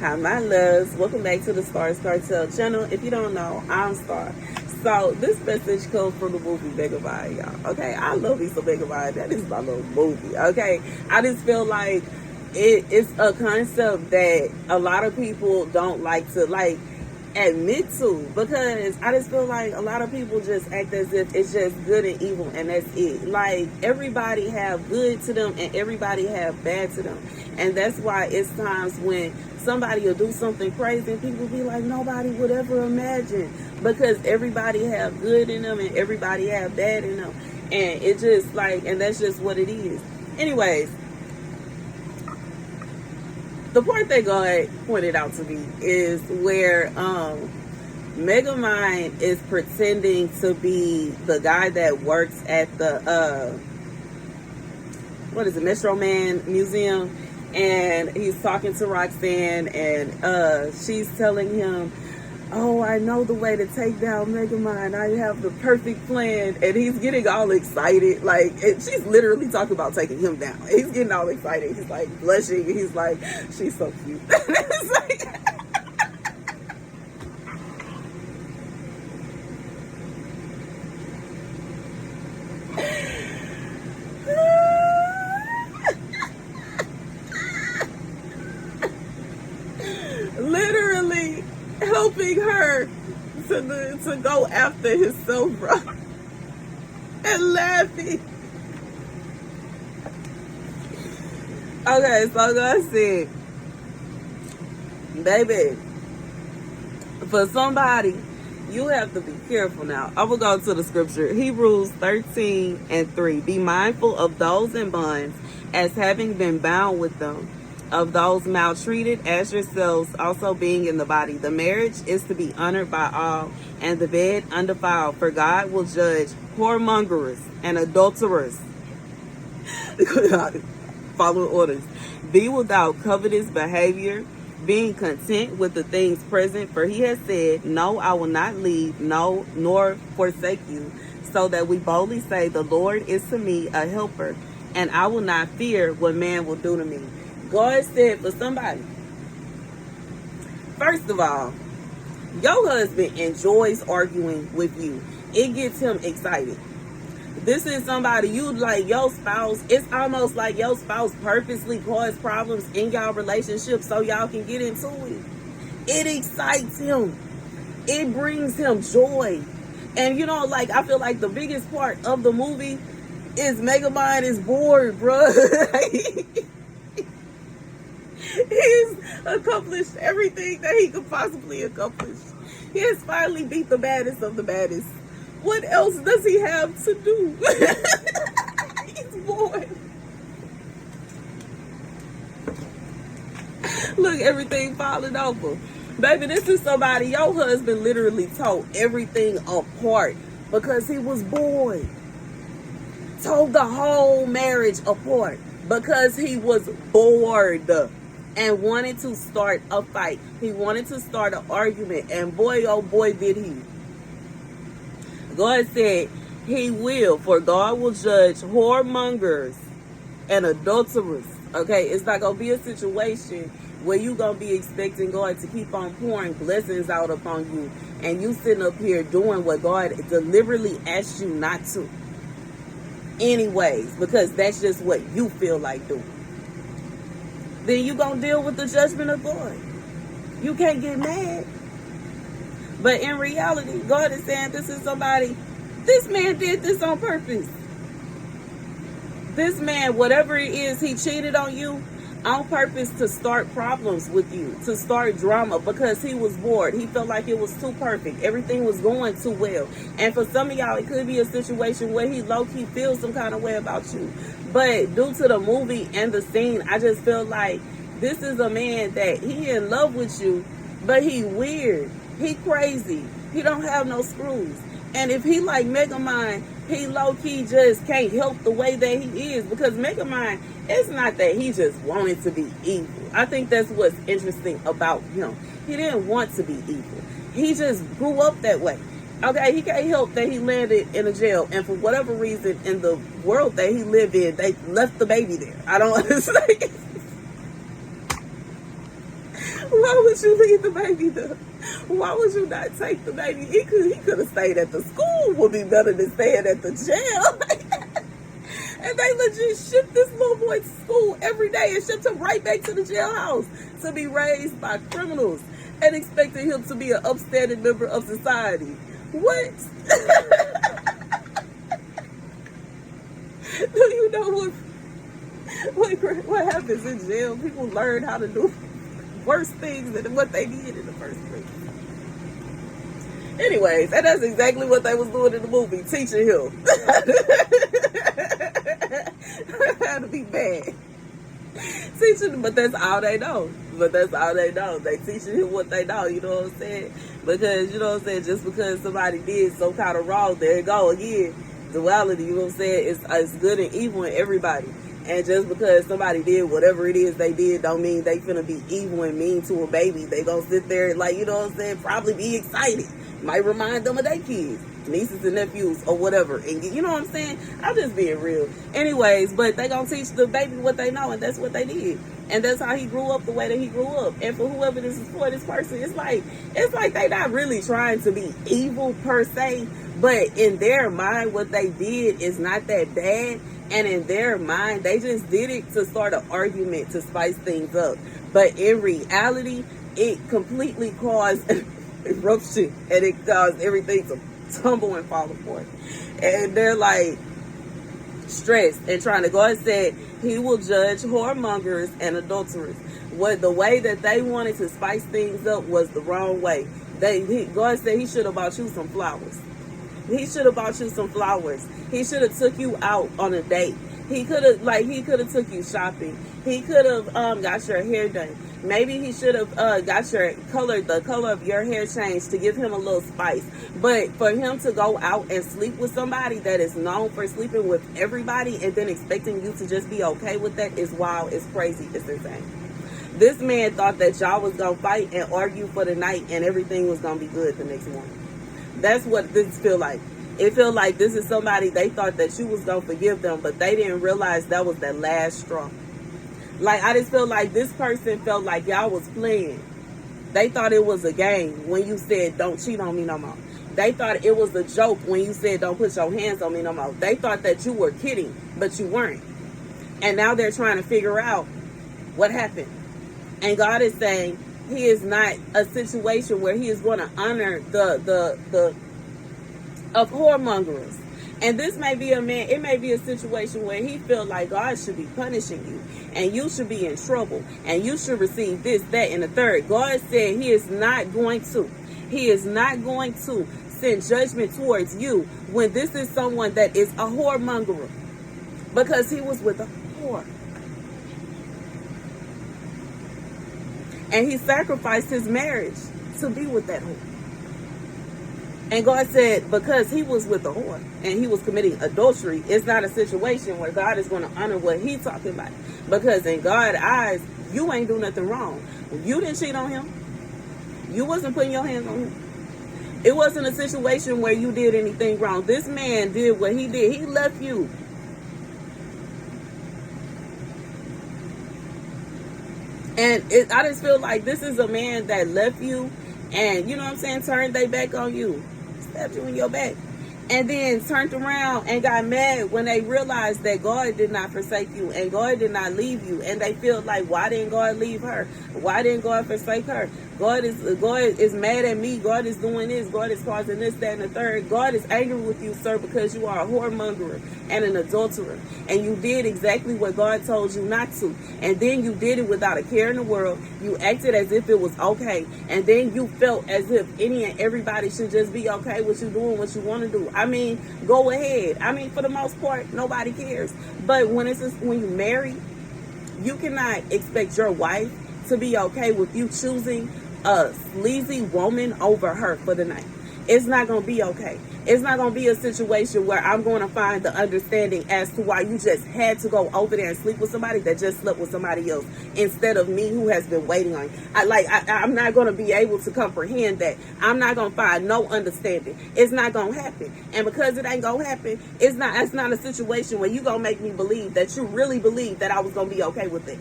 Hi, my loves. Welcome back to the Starscartel channel. If you don't know, I'm Star. So, this message comes from the movie Megamind, y'all. Okay, I love me some Megamind. That is my little movie. Okay, I just feel like it's a concept that a lot of people don't like to admit to, because I just feel like a lot of people just act as if it's just good and evil and that's it. Like, everybody have good to them and everybody have bad to them, and that's why it's times when somebody will do something crazy and people be like, nobody would ever imagine, because everybody have good in them and everybody have bad in them, and it just like, and that's just what it is. Anyways, the part that God pointed out to me is where Megamind is pretending to be the guy that works at the Metro Man Museum, and he's talking to Roxanne, and she's telling him, oh, I know the way to take down Megamind. I have the perfect plan. And he's getting all excited. Like, and she's literally talking about taking him down. He's getting all excited. He's like blushing. He's like, she's so cute. It's like, literally helping her to go after his bro, and laughing. Okay, so God said, baby, for somebody, you have to be careful now. I will go to the scripture. Hebrews 13:3. Be mindful of those in bonds, as having been bound with them, of those maltreated as yourselves, also being in the body. The marriage is to be honored by all, and the bed undefiled, for God will judge whoremongers and adulterers. Follow orders. Be without covetous behavior, being content with the things present, for he has said, no, I will not leave, no, nor forsake you, so that we boldly say, the Lord is to me a helper, and I will not fear what man will do to me. God said for somebody, first of all, your husband enjoys arguing with you. It gets him excited. This is somebody you like, your spouse. It's almost like your spouse purposely caused problems in y'all relationship so y'all can get into it. It excites him. It brings him joy. And you know, like, I feel like the biggest part of the movie is Megamind is bored, bro. He's accomplished everything that he could possibly accomplish. He has finally beat the baddest of the baddest. What else does he have to do? He's bored. Look, everything falling over. Baby, this is somebody your husband literally tore everything apart because he was bored. Tore the whole marriage apart because he was bored and wanted to start a fight. He wanted to start an argument, and boy, oh boy, did he. God said he will, for God will judge whoremongers and adulterers. Okay, it's not going to be a situation where you're going to be expecting God to keep on pouring blessings out upon you, and you sitting up here doing what God deliberately asked you not to. Anyways, because that's just what you feel like doing. Then you're going to deal with the judgment of God. You can't get mad. But in reality, God is saying this is somebody, this man did this on purpose. This man, whatever it is, he cheated on you on purpose to start problems with you, to start drama, because he was bored. He felt like it was too perfect. Everything was going too well. And for some of y'all, it could be a situation where he low-key feels some kind of way about you. But due to the movie and the scene, I just feel like this is a man that he in love with you, but he weird. He crazy. He don't have no screws. And if he like Megamind, he low-key just can't help the way that he is. Because Megamind, it's not that he just wanted to be evil. I think that's what's interesting about him. He didn't want to be evil. He just grew up that way. Okay, he can't help that he landed in a jail. And for whatever reason, in the world that he lived in, they left the baby there. I don't understand. Why would you leave the baby there? Why would you not take the baby? He could have stayed at the school. Would be better than staying at the jail. And they legit shipped this little boy to school every day and shipped him right back to the jailhouse to be raised by criminals and expecting him to be an upstanding member of society. What? Do you know what happens in jail? People learn how to do worse things than what they did in the first place. Anyways, and that's exactly what they was doing in the movie, teaching him how to be bad. Teaching, but that's all they know. They teaching him what they know, you know what I'm saying? Because, you know what I'm saying, just because somebody did some kind of wrong, there you go again. Duality, you know what I'm saying? It's good and evil in everybody. And just because somebody did whatever it is they did, don't mean they finna be evil and mean to a baby. They gonna sit there, like, you know what I'm saying, probably be excited. Might remind them of their kids, nieces and nephews or whatever. And you know what I'm saying? I'm just being real. Anyways, but they gonna teach the baby what they know, and that's what they did. And that's how he grew up the way that he grew up. And for whoever this is for, this person, it's like they not really trying to be evil per se, but in their mind, what they did is not that bad. And in their mind, they just did it to start an argument to spice things up. But in reality, it completely caused eruption, and it caused everything to tumble and fall apart. And they're like stressed and trying to go. God said he will judge whoremongers and adulterers. The way that they wanted to spice things up was the wrong way. God said he should have bought you some flowers. He should have bought you some flowers. He should have took you out on a date. He could have took you shopping. He could have got your hair done. Maybe he should have got the color of your hair changed to give him a little spice. But for him to go out and sleep with somebody that is known for sleeping with everybody and then expecting you to just be okay with that is wild, it's crazy, it's insane. This man thought that y'all was going to fight and argue for the night and everything was going to be good the next morning. That's what this feel like. It feel like this is somebody they thought that you was going to forgive them, but they didn't realize that was that last straw. Like, I just feel like this person felt like y'all was playing. They thought it was a game when you said, don't cheat on me no more. They thought it was a joke when you said, don't put your hands on me no more. They thought that you were kidding, but you weren't. And now they're trying to figure out what happened. And God is saying he is not a situation where he is going to honor the whoremongers. And this may be it may be a situation where he feel like God should be punishing you and you should be in trouble and you should receive this, that, and the third. God said he is not going to send judgment towards you when this is someone that is a whoremonger, because he was with a whore. And he sacrificed his marriage to be with that whore. And God said, because he was with the whore and he was committing adultery, it's not a situation where God is going to honor what he's talking about. Because in God's eyes, you ain't do nothing wrong. You didn't cheat on him. You wasn't putting your hands on him. It wasn't a situation where you did anything wrong. This man did what he did. He left you. And I just feel like this is a man that left you and, you know what I'm saying, turned their back on you. Stabbed you in your back. And then turned around and got mad when they realized that God did not forsake you and God did not leave you. And they feel like, why didn't God leave her? Why didn't God forsake her? God is mad at me. God is doing this. God is causing this, that, and the third. God is angry with you, sir, because you are a whoremonger and an adulterer. And you did exactly what God told you not to. And then you did it without a care in the world. You acted as if it was okay. And then you felt as if any and everybody should just be okay with you doing what you want to do. I mean, go ahead. I mean, for the most part, nobody cares. But when you marry, you cannot expect your wife to be okay with you choosing a sleazy woman over her for the night. It's not going to be okay. It's not going to be a situation where I'm going to find the understanding as to why you just had to go over there and sleep with somebody that just slept with somebody else instead of me who has been waiting on you. I'm not going to be able to comprehend that. I'm not going to find no understanding. It's not going to happen. And because it ain't going to happen, it's not a situation where you going to make me believe that you really believe that I was going to be okay with it.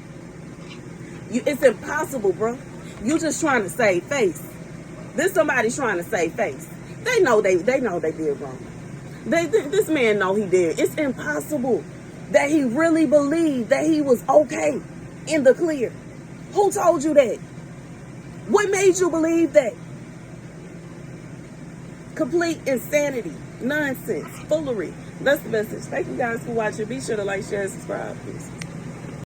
It's impossible, bro. You just trying to save face. This somebody trying to save face. They know they did wrong. This man know he did. It's impossible that he really believed that he was okay in the clear. Who told you that? What made you believe that? Complete insanity, nonsense, foolery. That's the message. Thank you guys for watching. Be sure to like, share, and subscribe. Peace.